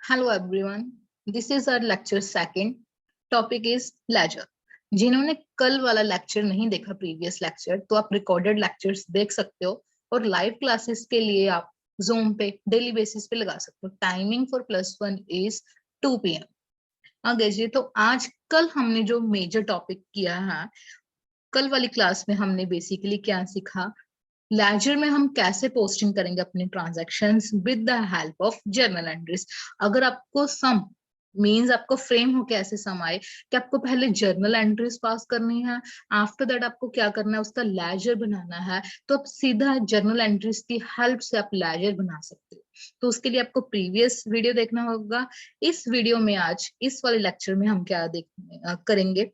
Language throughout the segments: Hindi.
Hello everyone, this is our lecture second. Topic is ledger. जिन्होंने कल वाला लेक्चर नहीं देखा प्रीवियस लेक्चर तो आप रिकॉर्डेड लेक्चर्स देख सकते हो और लाइव क्लासेस के लिए आप Zoom पे डेली बेसिस पे लगा सकते हो। Timing for +1 is 2 PM। आगे जी, तो आज कल हमने जो मेजर टॉपिक किया है, कल वाली क्लास में हमने बेसिकली क्या सीखा, लेजर में हम कैसे पोस्टिंग करेंगे अपने transactions with the help of journal entries. अगर आपको सम मींस आपको फ्रेम हो कैसे सम आए कि आपको पहले जर्नल एंट्रीज पास करनी है, आफ्टर दैट आपको क्या करना है, उसका लेजर बनाना है, तो आप सीधा जर्नल एंट्रीज की हेल्प से आप लेजर बना सकते हो। तो उसके लिए आपको प्रीवियस वीडियो देखना होगा। इस वीडियो में आज इस वाले लेक्चर में हम क्या करेंगे,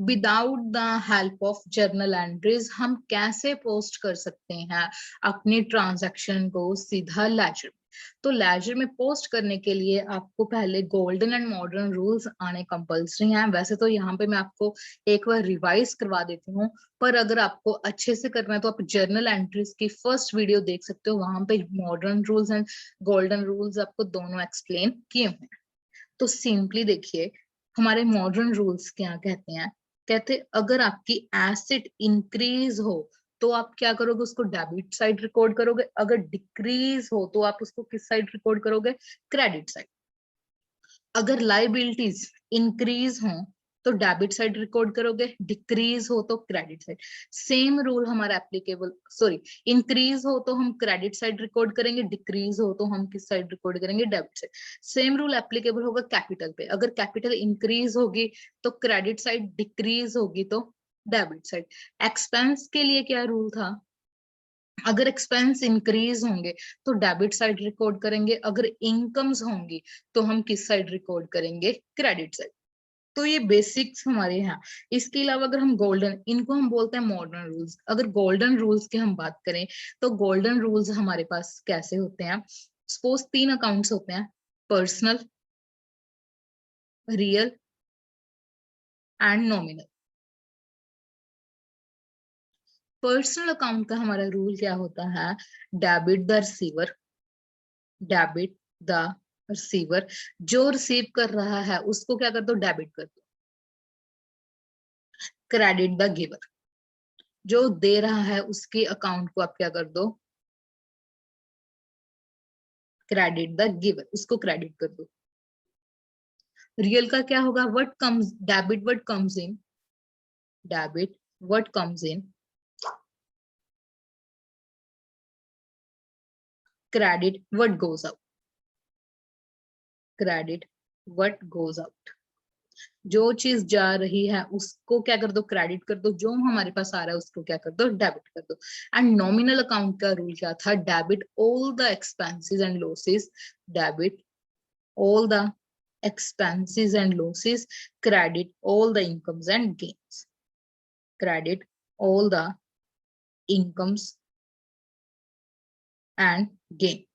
without the help of journal entries हम कैसे पोस्ट कर सकते हैं अपने ट्रांजैक्शन को सीधा लेजर। तो लेजर में पोस्ट करने के लिए आपको पहले गोल्डन एंड मॉडर्न रूल्स आने कंपल्सरी हैं। वैसे तो यहाँ पे मैं आपको एक बार रिवाइज करवा देती हूँ, पर अगर आपको अच्छे से करना है तो आप जर्नल एंट्रीज की फर्स्ट वीडियो देख सकते हो, वहां पे modern rules and golden rules आपको दोनों एक्सप्लेन किए हुए हैं। तो सिंपली देखिए, हमारे मॉडर्न रूल्स क्या कहते हैं। कहते अगर आपकी एसेट इंक्रीज हो तो आप क्या करोगे, उसको डेबिट साइड रिकॉर्ड करोगे। अगर डिक्रीज हो तो आप उसको किस साइड रिकॉर्ड करोगे, क्रेडिट साइड। अगर लाइबिलिटीज इंक्रीज हो तो डेबिट साइड रिकॉर्ड करोगे, डिक्रीज हो तो क्रेडिट साइड। सेम रूल हमारा एप्लीकेबल, सॉरी, इंक्रीज हो तो हम क्रेडिट साइड रिकॉर्ड करेंगे, डिक्रीज हो तो हम किस साइड रिकॉर्ड करेंगे, debit side. Same rule applicable होगा कैपिटल पे। अगर कैपिटल इंक्रीज होगी तो क्रेडिट साइड, डिक्रीज होगी तो डेबिट साइड। एक्सपेंस के लिए क्या रूल था, अगर एक्सपेंस इंक्रीज होंगे तो डेबिट साइड रिकॉर्ड करेंगे, अगर इनकम्स होंगी तो हम किस साइड रिकॉर्ड करेंगे, क्रेडिट साइड। तो ये बेसिक्स हमारे यहाँ। इसके अलावा अगर हम गोल्डन, इनको हम बोलते हैं मॉडर्न रूल्स। अगर गोल्डन रूल्स की हम बात करें तो गोल्डन रूल्स हमारे पास कैसे होते हैं। सपोज 3 अकाउंट्स होते हैं, personal, real and nominal. Personal account का हमारा रूल क्या होता है, debit the receiver, debit the receiver. जो रिसीव कर रहा है उसको क्या कर दो, डेबिट कर दो। क्रेडिट द गिवर, जो दे रहा है उसके अकाउंट को आप क्या कर दो, क्रेडिट द गिवर, उसको क्रेडिट कर दो। रियल का क्या होगा, what comes, debit what comes in, debit what comes in, credit what goes out, credit what goes out. जो चीज जा रही है उसको क्या कर दो, क्रेडिट कर दो। जो हमारे पास आ रहा है उसको क्या कर दो, डेबिट कर दो। एंड नॉमिनल अकाउंट का रूल क्या था, debit all the expenses and losses, debit all the expenses and losses, credit all the incomes and gains, credit all the incomes and gains।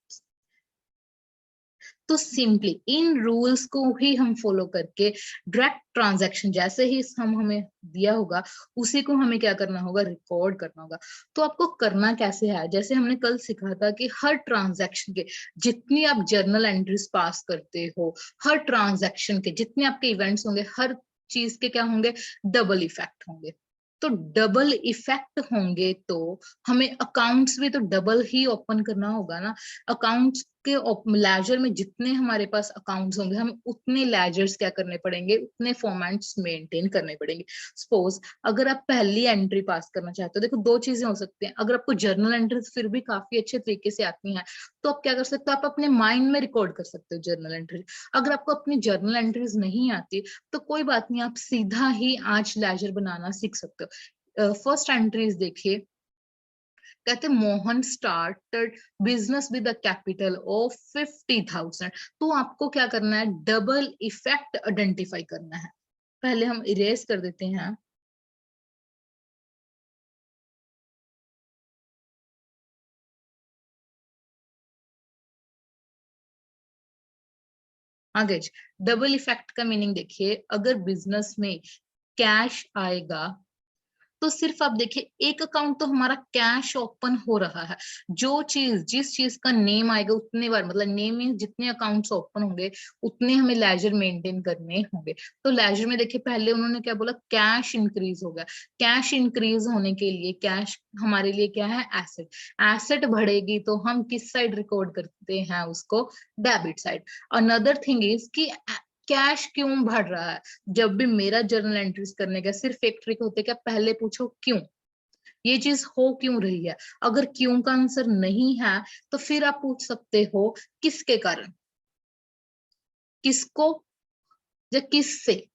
तो सिंपली इन रूल्स को ही हम फॉलो करके डायरेक्ट ट्रांजैक्शन जैसे ही हम हमें दिया होगा उसी को हमें क्या करना होगा, रिकॉर्ड करना होगा। तो आपको करना कैसे है, जैसे हमने कल सीखा था कि हर ट्रांजैक्शन के जितनी आप जर्नल एंट्रीज पास करते हो, हर ट्रांजैक्शन के जितने आपके इवेंट्स होंगे, हर चीज के क्या होंगे, डबल इफेक्ट होंगे। तो डबल इफेक्ट होंगे तो हमें अकाउंट्स भी तो डबल ही ओपन करना होगा ना। अकाउंट्स के लेजर में जितने हमारे पास अकाउंट्स होंगे हमें उतने लेजर्स क्या करने पड़ेंगे, उतने फॉर्मेट्स मेंटेन करने पड़ेंगे। सपोज अगर आप पहली एंट्री पास करना चाहते हो, देखो दो चीजें हो सकती हैं। अगर आपको जर्नल एंट्रीज फिर भी काफी अच्छे तरीके से आती हैं तो आप क्या कर सकते हो, आप अपने माइंड में रिकॉर्ड कर सकते हो जर्नल एंट्री। अगर आपको अपनी जर्नल एंट्रीज नहीं आती तो कोई बात नहीं, आप सीधा ही आज लेजर बनाना सीख सकते हो। फर्स्ट एंट्रीज देखिए, कहते Mohan started business with a capital of 50,000। तो आपको क्या करना है, डबल इफेक्ट आइडेंटिफाई करना है। पहले हम इरेज कर देते हैं। आगे डबल इफेक्ट का मीनिंग देखिए, अगर बिजनेस में कैश आएगा तो सिर्फ आप देखिए एक अकाउंट तो हमारा कैश ओपन हो रहा है, जो चीज जिस चीज का नेम आएगा उतने बार, मतलब नेम मीन जितने अकाउंट्स ओपन होंगे उतने हमें लेजर मेंटेन करने होंगे। तो लेजर में देखिए पहले उन्होंने क्या बोला, कैश इंक्रीज होगा। कैश इंक्रीज होने के लिए कैश हमारे लिए क्या है, एसेट। एसेट बढ़ेगी तो हम किस साइड रिकॉर्ड करते हैं उसको, debit side. Another thing is कि कैश क्यों बढ़ रहा है। जब भी मेरा जर्नल एंट्रीज करने का सिर्फ एक ट्रिक होते क्या, पहले पूछो क्यों, ये चीज हो क्यों रही है। अगर क्यों का आंसर नहीं है तो फिर आप पूछ सकते हो किसके कारण, किसको या किससे।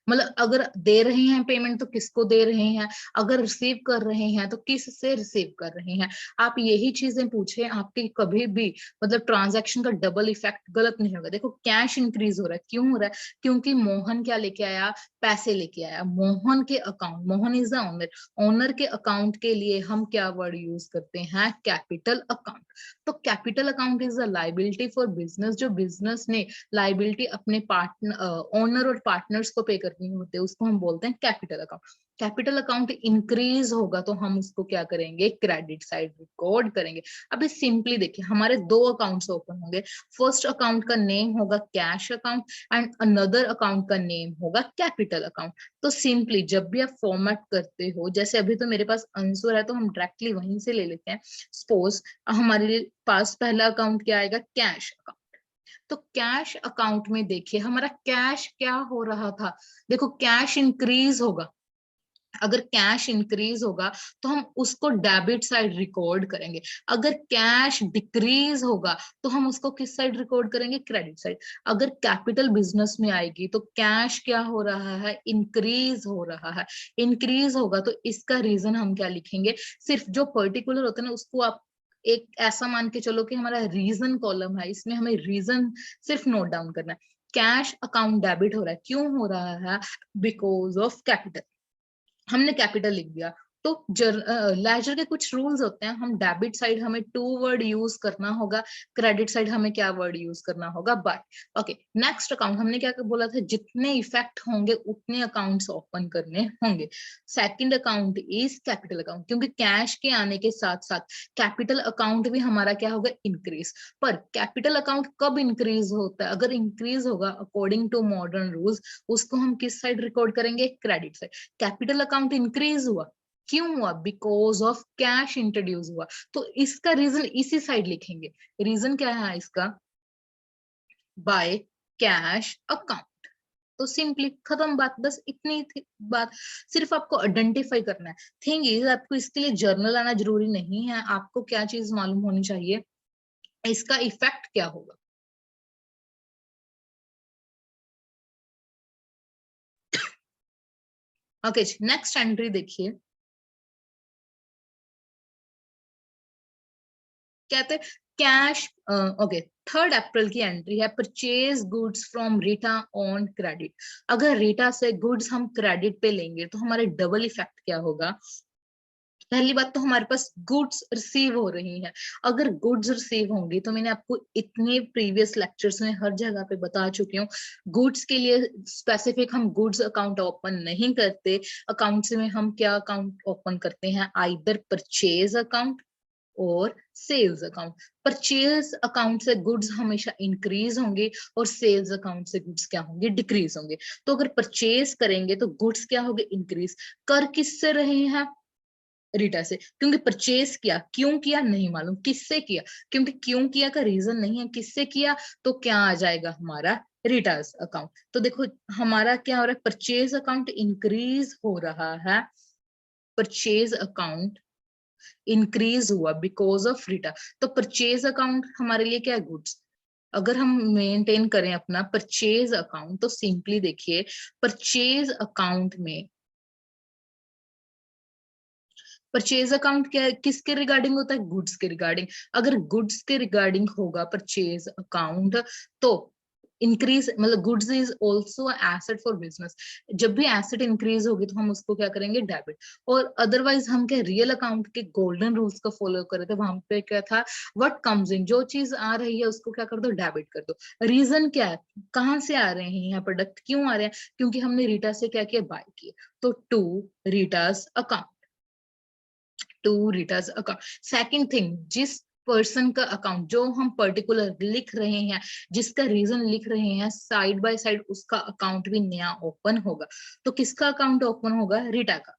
मतलब अगर दे रहे हैं पेमेंट तो किसको दे रहे हैं, अगर रिसीव कर रहे हैं तो किस से रिसीव कर रहे हैं। आप यही चीजें पूछे, आपके कभी भी मतलब ट्रांजैक्शन का डबल इफेक्ट गलत नहीं होगा। देखो कैश इंक्रीज हो रहा है, क्यों हो रहा है, क्योंकि मोहन क्या लेके आया, पैसे लेके आया। मोहन के account, Mohan is the owner, owner के अकाउंट के लिए हम क्या वर्ड यूज करते हैं, कैपिटल अकाउंट। तो capital account is the liability for business, जो बिजनेस ने लाइबिलिटी अपने पार्टनर, ओनर और पार्टनर्स को पे करनी होते हैं, उसको हम बोलते हैं capital account. Capital account increase होगा तो हम उसको क्या करेंगे, क्रेडिट साइड रिकॉर्ड करेंगे। अभी सिंपली देखिए हमारे दो अकाउंट्स ओपन होंगे, फर्स्ट अकाउंट का नेम होगा cash account and another account का नेम होगा कैपिटल अकाउंट। तो सिंपली जब भी आप फॉर्मेट करते हो, जैसे अभी तो मेरे पास आंसर है तो हम डायरेक्टली वहीं से ले लेते हैं। सपोज हमारे पास पहला अकाउंट क्या आएगा, कैश अकाउंट। तो कैश अकाउंट में देखिए हमारा कैश क्या हो रहा था, देखो कैश इंक्रीज होगा। अगर कैश इंक्रीज होगा तो हम उसको डेबिट साइड रिकॉर्ड करेंगे। अगर कैश डिक्रीज होगा तो हम उसको किस साइड रिकॉर्ड करेंगे, क्रेडिट साइड। अगर कैपिटल बिजनेस में आएगी तो कैश क्या हो रहा है, इंक्रीज हो रहा है। इंक्रीज होगा तो इसका रीजन हम क्या लिखेंगे, सिर्फ जो पर्टिकुलर होता है ना उसको आप एक ऐसा मान के चलो कि हमारा रीजन कॉलम है, इसमें हमें रीजन सिर्फ नोट डाउन करना है। कैश अकाउंट डेबिट हो रहा है, क्यों हो रहा है, बिकॉज ऑफ कैपिटल। हमने कैपिटल लिख दिया। तो लेजर के कुछ रूल्स होते हैं, हम डेबिट साइड हमें टू वर्ड यूज करना होगा, क्रेडिट साइड हमें क्या वर्ड यूज करना होगा, बाय। ओके, नेक्स्ट अकाउंट हमने क्या बोला था, जितने इफेक्ट होंगे उतने अकाउंट्स ओपन करने होंगे। Second account is capital account, क्योंकि कैश के आने के साथ साथ कैपिटल अकाउंट भी हमारा क्या होगा, इंक्रीज। पर कैपिटल अकाउंट कब इंक्रीज होता है, अगर इंक्रीज होगा अकॉर्डिंग टू मॉडर्न रूल्स उसको हम किस साइड रिकॉर्ड करेंगे, credit side. Capital account increase हुआ, क्यों हुआ, बिकॉज ऑफ कैश इंट्रोड्यूस हुआ, तो इसका रीजन इसी साइड लिखेंगे। रीजन क्या है इसका, बाय कैश अकाउंट। तो सिंपली खत्म बात, बस इतनी थी बात। सिर्फ आपको आइडेंटिफाई करना है। थिंग इज आपको इसके लिए जर्नल आना जरूरी नहीं है, आपको क्या चीज मालूम होनी चाहिए, इसका इफेक्ट क्या होगा। ओके, नेक्स्ट एंट्री देखिए, कहते कैश, ओके, 3 अप्रैल की एंट्री है, purchase goods from Rita on credit. अगर रीटा से गुड्स हम क्रेडिट पे लेंगे तो हमारे डबल इफेक्ट क्या होगा। पहली बात तो हमारे पास गुड्स रिसीव हो रही हैं। अगर गुड्स रिसीव होंगी तो मैंने आपको इतने प्रीवियस लेक्चर्स में हर जगह पे बता चुकी हूँ, गुड्स के लिए स्पेसिफिक हम गुड्स अकाउंट ओपन नहीं करते। अकाउंट्स में हम क्या अकाउंट ओपन करते हैं, आइदर परचेज अकाउंट और सेल्स अकाउंट। परचेज अकाउंट से गुड्स हमेशा इंक्रीज होंगे और सेल्स अकाउंट से गुड्स क्या होंगे, डिक्रीज होंगे। तो अगर परचेज करेंगे तो गुड्स क्या होंगे, इंक्रीज। कर किससे रहे हैं, रीटा से, क्योंकि परचेज किया, क्यों किया नहीं मालूम, किससे किया, क्योंकि क्यों किया का रीजन नहीं है, किससे किया, तो क्या आ जाएगा हमारा, रिटार्स अकाउंट। तो देखो हमारा क्या हो रहा है, परचेज अकाउंट इंक्रीज हो रहा है, परचेज अकाउंट इंक्रीज हुआ बिकॉज ऑफ रिटर्न। तो परचेज अकाउंट हमारे लिए क्या है, गुड्स। अगर हम मेंटेन करें अपना परचेज अकाउंट तो सिंपली देखिए, परचेज अकाउंट में परचेज अकाउंट क्या है, किसके रिगार्डिंग होता है, गुड्स के रिगार्डिंग। अगर गुड्स के रिगार्डिंग होगा परचेज अकाउंट तो इंक्रीज मतलब goods is also asset for business. जब भी एसेट इंक्रीज होगी तो हम उसको क्या करेंगे, डेबिट। और अदरवाइज हम क्या रियल अकाउंट के गोल्डन रूल्स को फॉलो करे थे, वहां पे क्या था, व्हाट कम्स इन, जो चीज आ रही है उसको क्या कर दो, डेबिट कर दो। रीजन क्या है, कहाँ से आ रहे हैं यहाँ प्रोडक्ट, क्यों आ रहे हैं, क्योंकि हमने रीटा से क्या किया, बाय किया। तो to Rita's account, to Rita's account. Second thing, जिस पर्सन का अकाउंट जो हम पर्टिकुलर लिख रहे हैं, जिसका रीजन लिख रहे हैं, साइड बाय साइड उसका अकाउंट भी नया ओपन होगा। तो किसका अकाउंट ओपन होगा, रीटा का,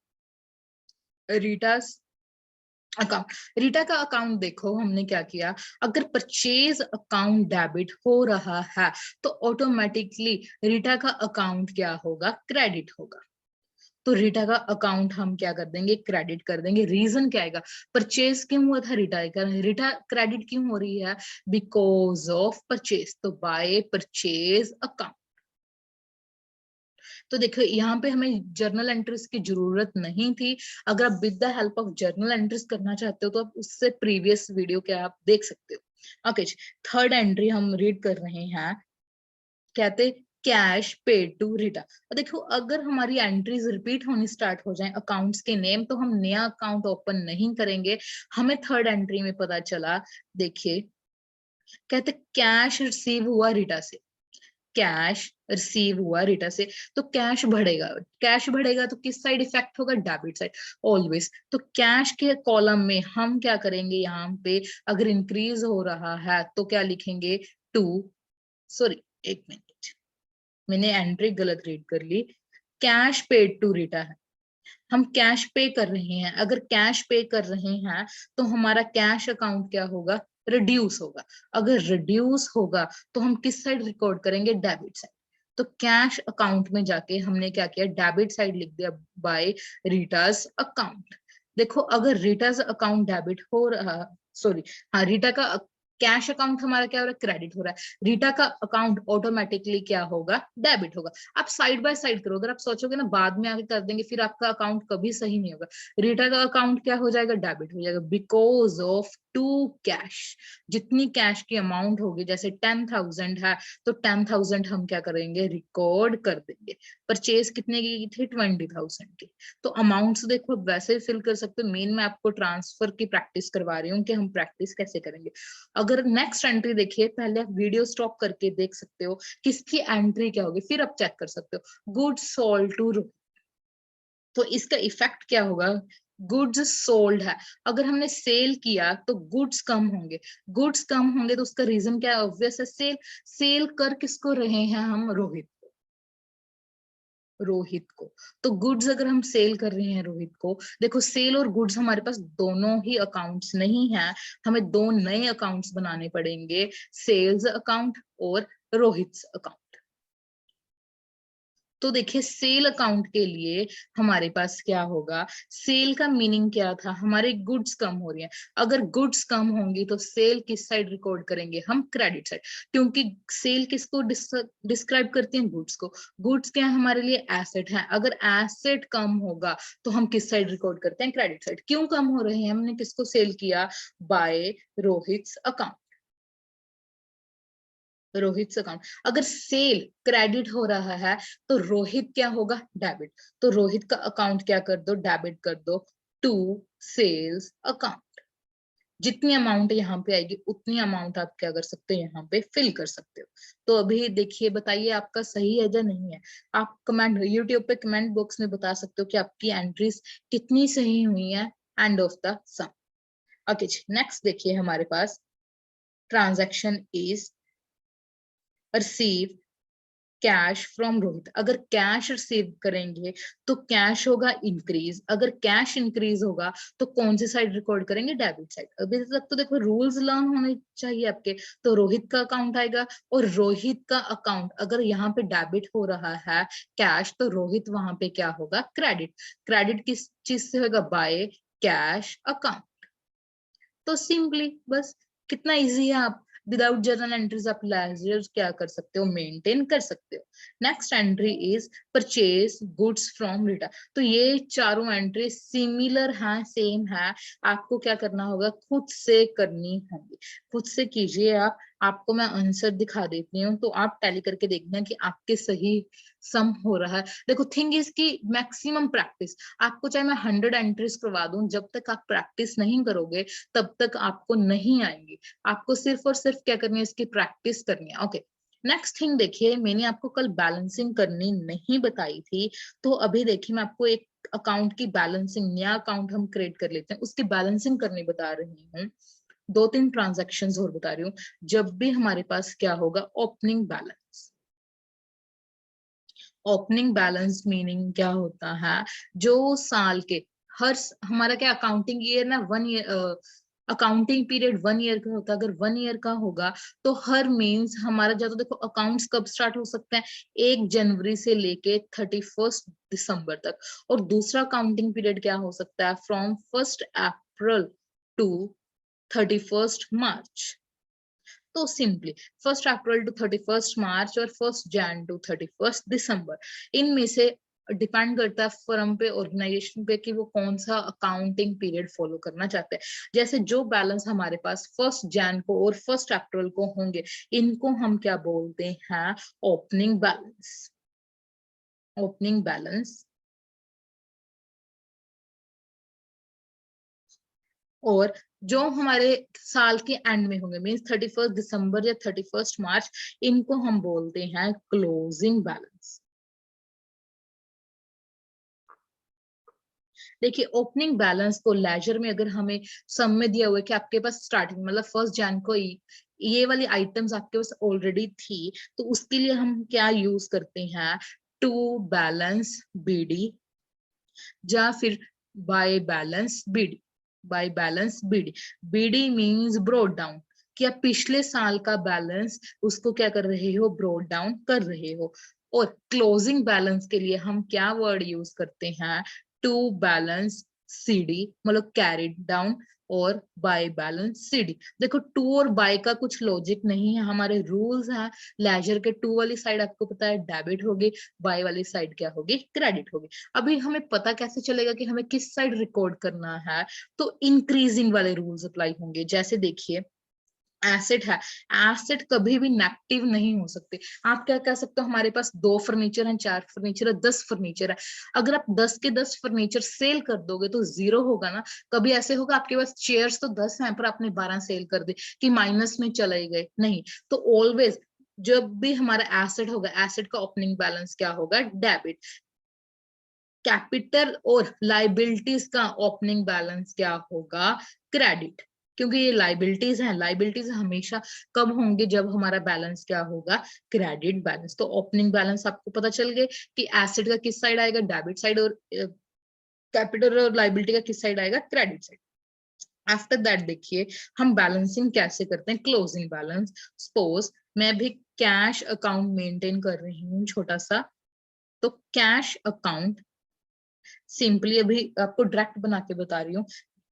रीटास अकाउंट। रीटा का अकाउंट देखो हमने क्या किया, अगर परचेज अकाउंट डेबिट हो रहा है तो ऑटोमेटिकली रीटा का अकाउंट क्या होगा, क्रेडिट होगा। तो रीटा का अकाउंट हम क्या कर देंगे, क्रेडिट कर देंगे। रीजन क्या आएगा, परचेज क्यों हुआ था रीटा का, रीटा क्रेडिट क्यों हो रही है, बिकॉज ऑफ परचेज, तो बाय परचेज अकाउंट। तो देखो यहाँ पे हमें जर्नल एंट्रीज की जरूरत नहीं थी। अगर आप with the help of journal entries करना चाहते हो तो आप उससे प्रीवियस वीडियो क्या आप देख सकते हो। ओके, थर्ड एंट्री हम रीड कर रहे हैं, कहते कैश पेड टू रीटा। देखो अगर हमारी एंट्रीज रिपीट होनी स्टार्ट हो जाए अकाउंट्स के नेम, तो हम नया अकाउंट ओपन नहीं करेंगे। हमें थर्ड एंट्री में पता चला, देखिए कहते कैश रिसीव हुआ रीटा से, कैश रिसीव हुआ रीटा से, तो कैश बढ़ेगा, कैश बढ़ेगा तो किस साइड इफेक्ट होगा, डेबिट साइड ऑलवेज। तो कैश के कॉलम में हम क्या करेंगे, यहाँ पे अगर इंक्रीज हो रहा है तो क्या लिखेंगे, टू, सॉरी एक मिनट, मैंने एंट्री गलत रीड कर ली, कैश पेड टू रीटा है, हम कैश पे कर रहे हैं। अगर कैश पे कर रहे हैं तो हमारा कैश अकाउंट क्या होगा, रिड्यूस होगा। अगर रिड्यूस होगा तो हम किस साइड रिकॉर्ड करेंगे, डेबिट साइड। तो कैश अकाउंट में जाके हमने क्या किया, डेबिट साइड लिख दिया, बाय रीटास अकाउंट। देखो अगर रीटास अकाउंट डेबिट हो रहा, सॉरी हाँ, रीटा का कैश अकाउंट हमारा क्या हो रहा है, क्रेडिट हो रहा है, रीटा का अकाउंट ऑटोमेटिकली क्या होगा, डेबिट होगा। आप साइड बाय साइड करो, अगर आप सोचोगे ना बाद में आके कर देंगे, फिर आपका अकाउंट कभी सही नहीं होगा। रीटा का अकाउंट क्या हो जाएगा, डेबिट हो जाएगा, बिकॉज ऑफ टू कैश। जितनी कैश की अमाउंट होगी, जैसे 10,000 है तो 10,000 हम क्या करेंगे, रिकॉर्ड कर देंगे। परचेज कितने की थी, 20,000 की। तो अमाउंट्स देखो वैसे ही फिल कर सकते हो, मेन मैं आपको ट्रांसफर की प्रैक्टिस करवा रही हूँ कि हम प्रैक्टिस कैसे करेंगे। अगर नेक्स्ट एंट्री देखिए, पहले आप वीडियो स्टॉप करके देख सकते हो किसकी एंट्री क्या होगी, फिर आप चेक कर सकते हो, गुड्स सोल्ड टू। तो इसका इफेक्ट क्या होगा, गुड्स सोल्ड है, अगर हमने सेल किया तो गुड्स कम होंगे, गुड्स कम होंगे तो उसका रीजन क्या है, ऑब्वियस है, सेल। सेल कर किसको रहे हैं हम, रोहित, रोहित को। तो गुड्स अगर हम सेल कर रहे हैं रोहित को, देखो सेल और गुड्स हमारे पास दोनों ही अकाउंट्स नहीं है, हमें दो नए अकाउंट्स बनाने पड़ेंगे, सेल्स अकाउंट और रोहित अकाउंट। तो देखिए सेल अकाउंट के लिए हमारे पास क्या होगा, सेल का मीनिंग क्या था, हमारे गुड्स कम हो रही है। अगर गुड्स कम होंगी तो सेल किस साइड रिकॉर्ड करेंगे हम, क्रेडिट साइड, क्योंकि सेल किसको डिस्क्राइब करती है, गुड्स को। गुड्स क्या है हमारे लिए, एसेट है। अगर एसेट कम होगा तो हम किस साइड रिकॉर्ड करते हैं, क्रेडिट साइड। क्यों कम हो रहे हैं, हमने किसको सेल किया, by Rohit account, Rohit account. अगर सेल क्रेडिट हो रहा है तो रोहित क्या होगा, डेबिट। तो रोहित का अकाउंट क्या कर दो, डेबिट कर दो, टू सेल्स अकाउंट। जितनी अमाउंट यहाँ पे आएगी उतनी अमाउंट आप क्या कर सकते हो, यहाँ पे फिल कर सकते हो। तो अभी देखिए बताइए आपका सही है या नहीं है। आप कमेंट यूट्यूब पे कमेंट बॉक्स में बता सकते हो कि आपकी एंट्रीज कितनी सही हुई है end of the sum. Okay, next देखिए हमारे पास, transaction is receive cash from Rohit. अगर कैश रिसीव करेंगे तो कैश होगा इंक्रीज, अगर कैश इंक्रीज होगा तो कौन सी साइड रिकॉर्ड करेंगे, डेबिट साइड। अभी तक तो देखो रूल्स लर्न होने चाहिए आपके। तो रोहित का अकाउंट आएगा, और रोहित का अकाउंट अगर यहाँ पे डेबिट हो रहा है कैश, तो रोहित वहां पे क्या होगा, क्रेडिट। क्रेडिट किस चीज से होगा, बाय कैश अकाउंट। तो सिंपली बस, कितना इजी है, आप विदाउट जर्नल एंट्रीज आप लेजर क्या कर सकते हो, मेंटेन कर सकते हो। Next entry is purchase goods from Rita. तो ये चारों एंट्री सिमिलर हैं, सेम है, आपको क्या करना होगा, खुद से करनी होगी, खुद से कीजिए आप। आपको मैं आंसर दिखा देती हूँ, तो आप टैली करके देखना कि आपके सही सम हो रहा है। देखो थिंग इज की मैक्सिमम प्रैक्टिस, आपको चाहे मैं 100 एंट्रीज करवा दूं, जब तक आप प्रैक्टिस नहीं करोगे तब तक आपको नहीं आएंगी। आपको सिर्फ और सिर्फ क्या करनी है, इसकी प्रैक्टिस करनी है। ओके, नेक्स्ट थिंग देखिए, मैंने आपको कल बैलेंसिंग करनी नहीं बताई थी, तो अभी देखिए मैं आपको एक अकाउंट की बैलेंसिंग, नया अकाउंट हम क्रिएट कर लेते हैं, उसकी बैलेंसिंग करनी बता रही हूँ। 2-3 ट्रांजैक्शंस और बता रही हूँ। जब भी हमारे पास क्या होगा, opening balance. Opening balance meaning क्या होता है, जो साल के हमारा क्या अकाउंटिंग ईयर ना 1 ईयर, अकाउंटिंग पीरियड 1 ईयर का होता है। अगर 1 ईयर का होगा तो हर मीन्स हमारा, जब देखो अकाउंट्स कब स्टार्ट हो सकते हैं, 1 जनवरी से लेके 31 दिसंबर तक। और दूसरा अकाउंटिंग पीरियड क्या हो सकता है, फ्रॉम 1 अप्रैल टू 31 मार्च। तो सिंपली 1 अप्रैल टू 31 मार्च और 1 जैन टू 31 दिसंबर, इनमें से डिपेंड करता है फर्म पे, ऑर्गेनाइजेशन पे, कि वो कौन सा अकाउंटिंग पीरियड फॉलो करना चाहते हैं। जैसे जो बैलेंस हमारे पास 1 जैन को और 1 अप्रैल को होंगे, इनको हम क्या बोलते हैं, ओपनिंग बैलेंस। Opening balance. और जो हमारे साल के एंड में होंगे, मीन्स 31 दिसंबर या 31 मार्च, इनको हम बोलते हैं क्लोजिंग बैलेंस। देखिए ओपनिंग बैलेंस को लेजर में अगर हमें सम में दिया हुआ है कि आपके पास स्टार्टिंग मतलब 1 जैन को ये वाली आइटम्स आपके पास ऑलरेडी थी, तो उसके लिए हम क्या यूज करते हैं, टू बैलेंस बीडी, या फिर by balance BD. By balance BD, BD means brought down, कि आप पिछले साल का बैलेंस उसको क्या कर रहे हो, ब्रोड डाउन कर रहे हो। और क्लोजिंग बैलेंस के लिए हम क्या वर्ड यूज करते हैं, टू बैलेंस सीडी, मतलब कैरिड डाउन, और बाय बैलेंस सीडी। देखो टू और बाय का कुछ लॉजिक नहीं है, हमारे रूल्स हैं। लेजर के टू वाली साइड आपको पता है डेबिट होगी, बाय वाली साइड क्या होगी, क्रेडिट होगी। अभी हमें पता कैसे चलेगा कि हमें किस साइड रिकॉर्ड करना है, तो इंक्रीजिंग वाले रूल्स अप्लाई होंगे। जैसे देखिए एसेट है, एसेट कभी भी नेगेटिव नहीं हो सकते। आप क्या कह सकते हो, हमारे पास 2 फर्नीचर हैं, 4 फर्नीचर है, 10 फर्नीचर है, अगर आप 10 के 10 फर्नीचर सेल कर दोगे तो 0 होगा ना। कभी ऐसे होगा आपके पास चेयर्स तो 10 हैं पर आपने 12 सेल कर दी कि माइनस में चले गए, नहीं। तो ऑलवेज जब भी हमारा एसेट होगा, एसेट का ओपनिंग बैलेंस क्या होगा, डेबिट। कैपिटल और लाइबिलिटीज का ओपनिंग बैलेंस क्या होगा, क्रेडिट। क्योंकि ये लाइबिलिटीज हैं, लाइबिलिटीज हमेशा कब होंगे, जब हमारा बैलेंस क्या होगा, क्रेडिट बैलेंस। तो ओपनिंग बैलेंस आपको पता चल गए कि एसेट का किस साइड आएगा, डेबिट साइड, और कैपिटल और लाइबिलिटी का किस साइड आएगा, क्रेडिट साइड। आफ्टर दैट देखिए हम बैलेंसिंग कैसे करते हैं, क्लोजिंग बैलेंस। सपोज मैं भी कैश अकाउंट मेंटेन कर रही हूँ छोटा सा, तो कैश अकाउंट सिंपली अभी आपको डायरेक्ट बना के बता रही हूँ,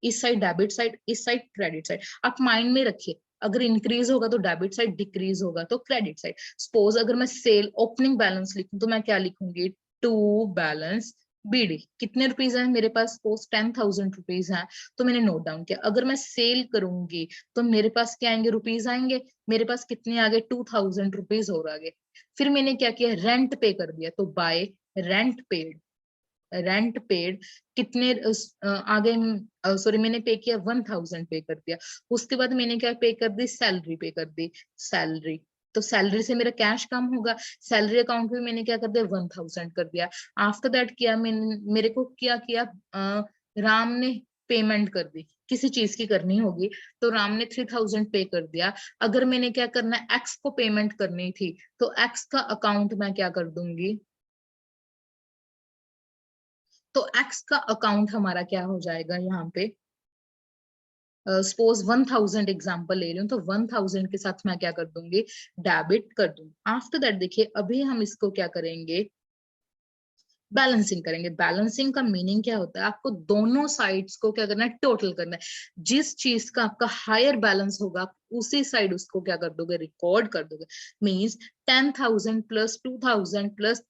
इस साइड डेबिट साइड, इस साइड क्रेडिट साइड। आप माइंड में रखिए, अगर इंक्रीज होगा तो डेबिट साइड, डिक्रीज होगा तो क्रेडिट साइड। सपोज अगर मैं सेल ओपनिंग बैलेंस लिखूं तो मैं क्या लिखूंगी, टू बैलेंस बीडी। कितने रुपीज है मेरे पास, सपोज 10,000 रुपीज है, तो मैंने नोट डाउन किया। अगर मैं सेल करूंगी तो मेरे पास क्या आएंगे, रुपीज आएंगे। मेरे पास कितने आगे, 2,000 रुपीज और आगे। फिर मैंने क्या किया, रेंट पे कर दिया, तो bye rent paid. Rent paid कितने आगे, सॉरी मैंने पे किया 1,000 पे कर दिया। उसके बाद मैंने क्या पे कर दी, सैलरी पे कर दी, सैलरी। तो सैलरी से मेरा कैश कम होगा, सैलरी अकाउंट में मैंने क्या कर दिया, 1,000 कर दिया। आफ्टर दैट किया मैंने, मेरे को क्या किया, राम ने पेमेंट कर दी, किसी चीज की करनी होगी, तो राम ने 3,000 पे कर दिया। अगर मैंने क्या करना है, एक्स को पेमेंट करनी थी, तो एक्स का अकाउंट मैं क्या कर दूंगी, तो एक्स का अकाउंट हमारा क्या हो जाएगा यहाँ पे, सपोज 1,000 एग्जांपल ले रही हूँ, तो 1,000 के साथ मैं क्या कर दूंगी, डेबिट कर दूंगी। आफ्टर दैट देखिए अभी हम इसको क्या करेंगे, बैलेंसिंग करेंगे। बैलेंसिंग का मीनिंग क्या होता है, आपको दोनों साइड्स को क्या करना है, टोटल करना है। जिस चीज का आपका हायर बैलेंस होगा, उसी साइड उसको क्या कर दोगे, रिकॉर्ड कर दोगे। मीन्स 10,000 प्लस 2,000 प्लस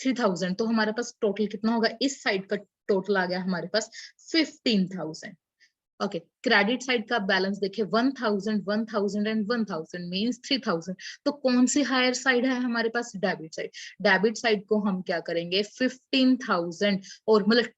3,000, तो हमारे पास टोटल कितना होगा, इस साइड का टोटल आ गया हमारे पास 15,000। ओके, क्रेडिट साइड का बैलेंस देखिए 1000 1000 एंड 1000 मींस 3000। तो कौन सी हायर साइड है हमारे पास? Debit side. डेबिट साइड को हम क्या करेंगे 15000, और मतलब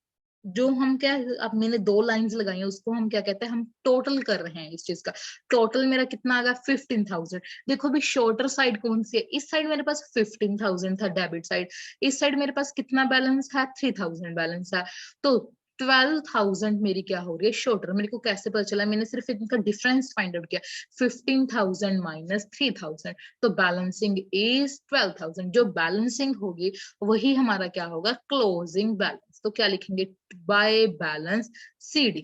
जो हम क्या, अब मैंने दो लाइंस लगाई हैं उसको हम क्या कहते हैं, हम टोटल कर रहे हैं इस चीज का। टोटल मेरा कितना आ गया 15000। देखो अभी शॉर्टर साइड कौन सी है, इस साइड मेरे पास 15000 था डेबिट साइड, इस साइड मेरे पास कितना बैलेंस है 3000 बैलेंस है। तो 12000 मेरी क्या हो रही है शॉर्टर। मेरे को कैसे पता चला? मैंने सिर्फ इनका डिफरेंस फाइंड आउट किया, 15000 माइनस 3000, तो बैलेंसिंग इज 12000। जो बैलेंसिंग होगी वही हमारा क्या होगा, क्लोजिंग बैलेंस। तो क्या लिखेंगे, by balance CD।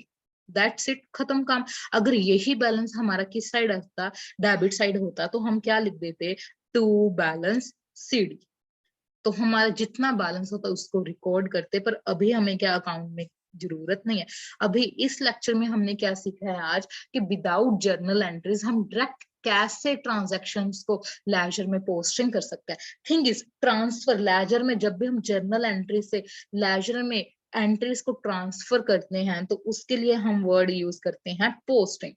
That's it, खत्म काम। अगर यही बैलेंस हमारा किस साइड होता, डेबिट साइड होता, तो हम क्या लिख देते, टू बैलेंस CD। तो हमारा जितना बैलेंस होता है उसको रिकॉर्ड करते, पर अभी हमें क्या अकाउंट में जरूरत नहीं है। अभी इस लेक्चर में हमने क्या सीखा है आज, कि विदाउट जर्नल एंट्रीज हम डायरेक्ट कैसे ट्रांजैक्शंस को लेजर में पोस्टिंग कर सकते हैं। थिंग इज ट्रांसफर लेजर में, जब भी हम जर्नल एंट्री से लेजर में एंट्रीज को ट्रांसफर करते हैं तो उसके लिए हम वर्ड यूज करते हैं पोस्टिंग।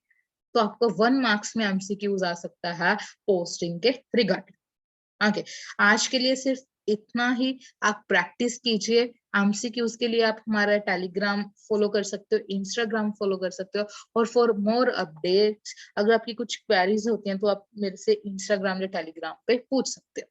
तो आपको 1 मार्क्स में MCQs आ सकता है पोस्टिंग के रिगार्डिंग। ओके, आज के लिए सिर्फ इतना ही। आप प्रैक्टिस कीजिए। MCQs के लिए आप हमारा टेलीग्राम फॉलो कर सकते हो, इंस्टाग्राम फॉलो कर सकते हो, और फॉर मोर अपडेट्स अगर आपकी कुछ क्वेरीज होती हैं तो आप मेरे से इंस्टाग्राम या टेलीग्राम पे पूछ सकते हो।